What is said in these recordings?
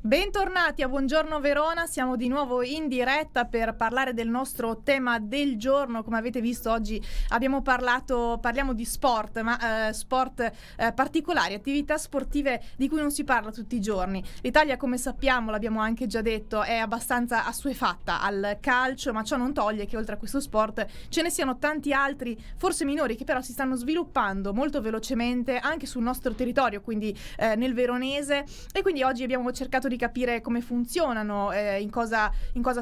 Bentornati a Buongiorno Verona, siamo di nuovo in diretta per parlare del nostro tema del giorno. Come avete visto oggi parliamo di sport, ma sport particolari, attività sportive di cui non si parla tutti i giorni. L'Italia, come sappiamo, l'abbiamo anche già detto, è abbastanza assuefatta al calcio, ma ciò non toglie che oltre a questo sport ce ne siano tanti altri, forse minori, che però si stanno sviluppando molto velocemente anche sul nostro territorio, quindi nel veronese, e quindi oggi abbiamo cercato di capire come funzionano, in cosa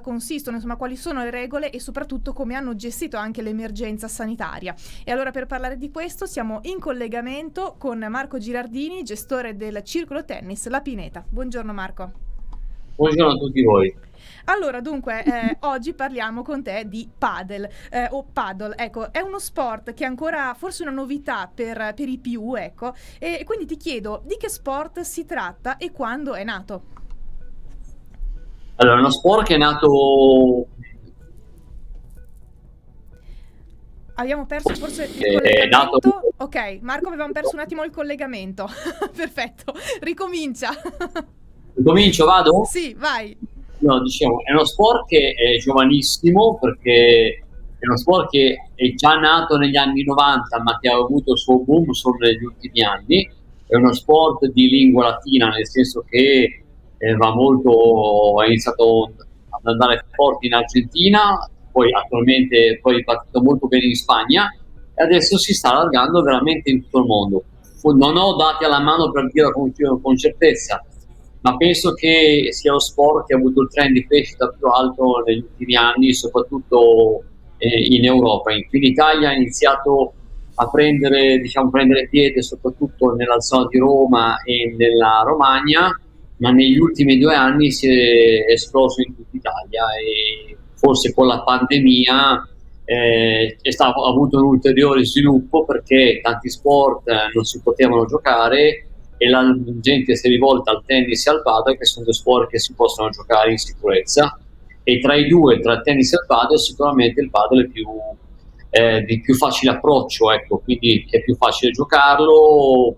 consistono, insomma quali sono le regole e soprattutto come hanno gestito anche l'emergenza sanitaria. E allora per parlare di questo siamo in collegamento con Marco Girardini, gestore del Circolo Tennis La Pineta. Buongiorno Marco. Buongiorno a tutti voi. Allora, dunque, oggi parliamo con te di padel, o paddle, ecco, è uno sport che è ancora forse una novità per i più, ecco, e quindi ti chiedo di che sport si tratta e quando è nato. Allora, è uno sport che è nato, Abbiamo perso forse il è nato collegamento. Ok, Marco, avevamo perso un attimo il collegamento. Perfetto, ricomincia. Comincio, vado? Sì, vai. No, diciamo, è uno sport che è giovanissimo perché è uno sport che è già nato negli anni 90, ma che ha avuto il suo boom solo negli ultimi anni. È uno sport di lingua latina, nel senso che ha iniziato ad andare forte in Argentina, poi attualmente poi è partito molto bene in Spagna e adesso si sta allargando veramente in tutto il mondo. Non ho dati alla mano per dire con certezza, ma penso che sia lo sport che ha avuto il trend di crescita più alto negli ultimi anni, soprattutto in Europa. Qui in Italia ha iniziato a prendere piede soprattutto nella zona di Roma e nella Romagna, ma negli ultimi 2 anni si è esploso in tutta Italia e forse con la pandemia ha avuto un ulteriore sviluppo perché tanti sport non si potevano giocare e la gente si è rivolta al tennis e al padel, che sono due sport che si possono giocare in sicurezza, e tra i due, tra il tennis e il padel, sicuramente il padel è di più facile approccio, ecco, quindi è più facile giocarlo,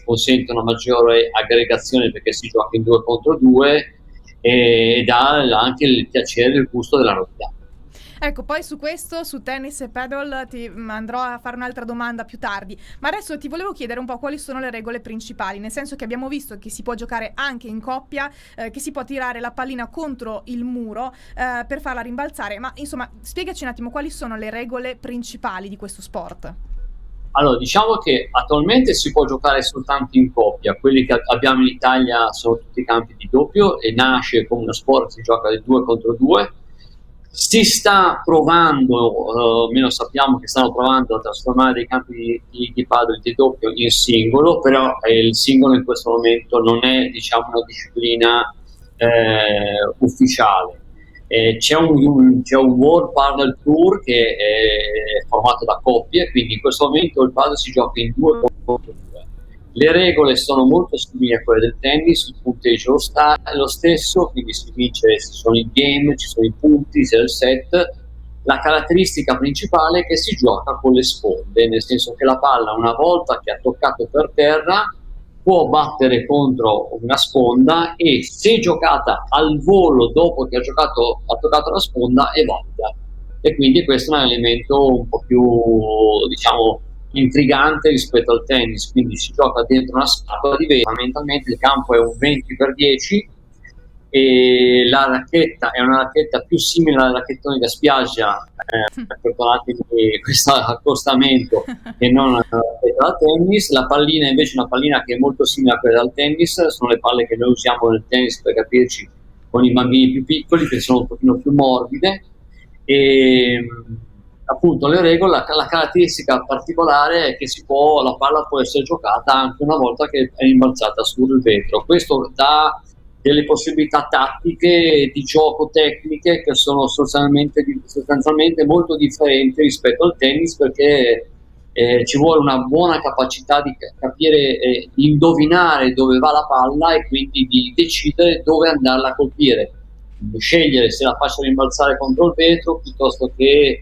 consente una maggiore aggregazione perché si gioca in 2 contro 2 ed ha anche il piacere e il gusto della novità. Ecco, poi su questo, su tennis e paddle, ti andrò a fare un'altra domanda più tardi. Ma adesso ti volevo chiedere un po' quali sono le regole principali, nel senso che abbiamo visto che si può giocare anche in coppia, che si può tirare la pallina contro il muro per farla rimbalzare. Ma insomma, spiegaci un attimo quali sono le regole principali di questo sport. Allora, diciamo che attualmente si può giocare soltanto in coppia, quelli che abbiamo in Italia sono tutti campi di doppio e nasce come uno sport, si gioca del 2 contro 2. Si sta provando, almeno sappiamo che stanno provando a trasformare dei campi di padel di doppio in singolo, però il singolo in questo momento non è, diciamo, una disciplina ufficiale. C'è un World Padel Tour che è formato da coppie, quindi in questo momento il padel si gioca in 2 contro 2. Le regole sono molto simili a quelle del tennis, il punteggio è lo stesso, quindi si vince, ci sono i game, ci sono i punti, c'è il set. La caratteristica principale è che si gioca con le sponde, nel senso che la palla, una volta che ha toccato per terra, può battere contro una sponda e se giocata al volo dopo che ha toccato la sponda è valida. E quindi questo è un elemento un po' più, diciamo, intrigante rispetto al tennis, quindi si gioca dentro una scatola di vetro, fondamentalmente il campo è un 20x10 e la racchetta è una racchetta più simile alla racchettone da spiaggia, perdonatemi questo accostamento, che non una racchetta da tennis. La pallina invece è una pallina che è molto simile a quella del tennis, sono le palle che noi usiamo nel tennis per capirci con i bambini più piccoli, che sono un pochino più morbide e appunto le regole, la caratteristica particolare è che la palla può essere giocata anche una volta che è rimbalzata sul vetro. Questo dà delle possibilità tattiche di gioco tecniche che sono sostanzialmente molto differenti rispetto al tennis perché ci vuole una buona capacità di capire, di indovinare dove va la palla e quindi di decidere dove andarla a colpire, scegliere se la faccio rimbalzare contro il vetro piuttosto che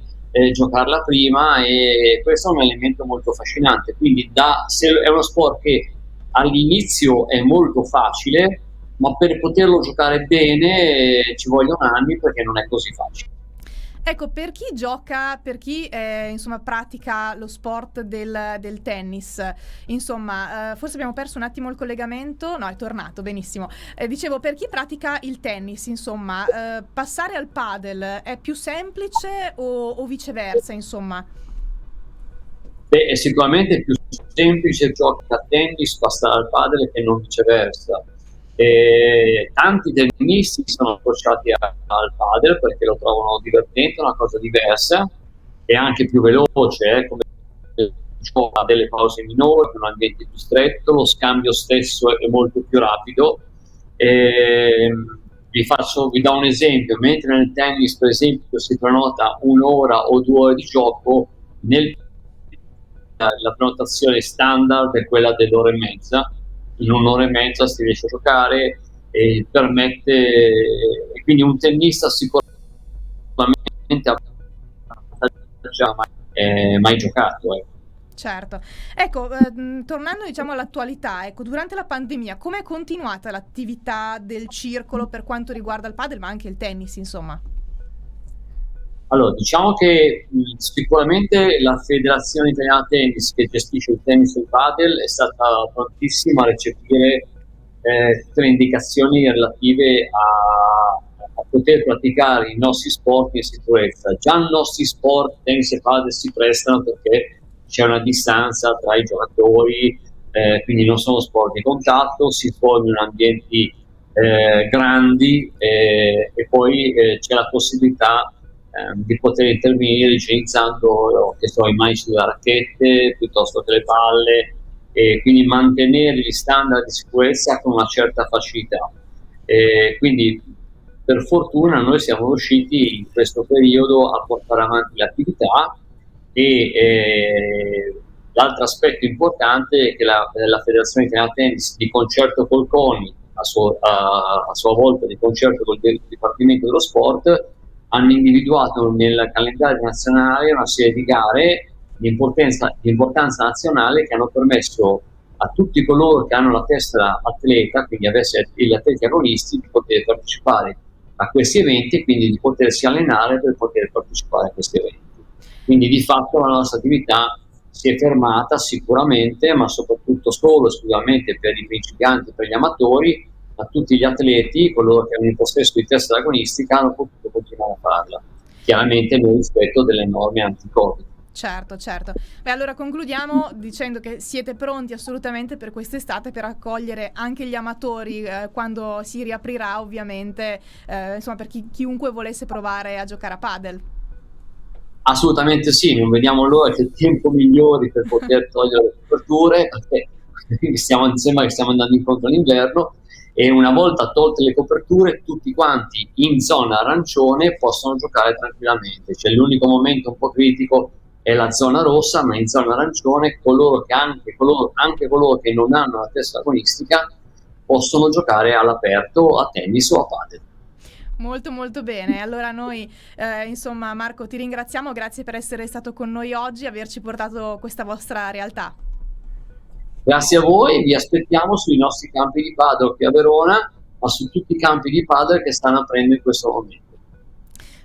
giocarla prima, e questo è un elemento molto affascinante. Quindi se è uno sport che all'inizio è molto facile, ma per poterlo giocare bene ci vogliono anni perché non è così facile. Ecco, per chi gioca, per chi insomma pratica lo sport del tennis, insomma, forse abbiamo perso un attimo il collegamento, no, è tornato, benissimo. Dicevo, per chi pratica il tennis, insomma, passare al padel è più semplice o viceversa, insomma? Beh, è sicuramente più semplice giocare a tennis passare al padel che non viceversa. Tanti tennisti sono approcciati al padel perché lo trovano divertente, una cosa diversa e anche più veloce, come gioca delle pause minori, un ambiente più stretto, lo scambio stesso è molto più rapido. Vi do un esempio: mentre nel tennis per esempio si prenota 1 ora o 2 ore di gioco, la prenotazione standard è quella dell'1 ora e mezza. In 1 ora e mezza si riesce a giocare e permette, e quindi un tennista sicuramente ha già mai giocato. Certo. Ecco, tornando diciamo all'attualità, ecco, durante la pandemia, come è continuata l'attività del circolo per quanto riguarda il padel, ma anche il tennis, insomma? Allora, diciamo che sicuramente la Federazione Italiana Tennis, che gestisce il tennis e il padel, è stata prontissima a recepire tutte le indicazioni relative a poter praticare i nostri sport in sicurezza. Già i nostri sport, tennis e padel, si prestano perché c'è una distanza tra i giocatori, quindi non sono sport di contatto, si svolgono in ambienti grandi e poi c'è la possibilità di poter intervenire igienizzando i manici delle racchette piuttosto che le palle, e quindi mantenere gli standard di sicurezza con una certa facilità. Quindi per fortuna noi siamo riusciti in questo periodo a portare avanti l'attività e l'altro aspetto importante è che la Federazione Italiana Tennis, di concerto col CONI, a sua volta di concerto col Dipartimento dello Sport, hanno individuato nel calendario nazionale una serie di gare di importanza nazionale che hanno permesso a tutti coloro che hanno la testa atleta, quindi avesse gli atleti agonisti, di poter partecipare a questi eventi e quindi di potersi allenare per poter partecipare a questi eventi. Quindi di fatto la nostra attività si è fermata sicuramente, ma soprattutto solo esclusivamente per i principianti, per gli amatori. A tutti gli atleti, coloro che hanno in possesso di testa agonistica, hanno potuto continuare a farla, chiaramente nel rispetto delle norme anti-Covid. Certo, certo. Beh, allora concludiamo dicendo che siete pronti assolutamente per quest'estate per accogliere anche gli amatori quando si riaprirà, ovviamente, insomma, per chiunque volesse provare a giocare a padel. Assolutamente sì, non vediamo l'ora che tempo migliori per poter togliere le coperture, perché sembra che stiamo andando incontro all'inverno, e una volta tolte le coperture tutti quanti in zona arancione possono giocare tranquillamente. Cioè, l'unico momento un po' critico è la zona rossa, ma in zona arancione anche coloro che non hanno la testa agonistica possono giocare all'aperto, a tennis o a padel. Molto molto bene, allora noi insomma Marco ti ringraziamo, grazie per essere stato con noi oggi e averci portato questa vostra realtà. Grazie a voi, vi aspettiamo sui nostri campi di padel qui a Verona, ma su tutti i campi di padel che stanno aprendo in questo momento.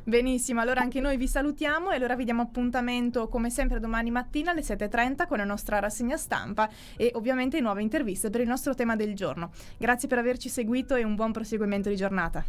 Benissimo, allora anche noi vi salutiamo e allora vi diamo appuntamento come sempre domani mattina alle 7:30 con la nostra rassegna stampa e ovviamente nuove interviste per il nostro tema del giorno. Grazie per averci seguito e un buon proseguimento di giornata.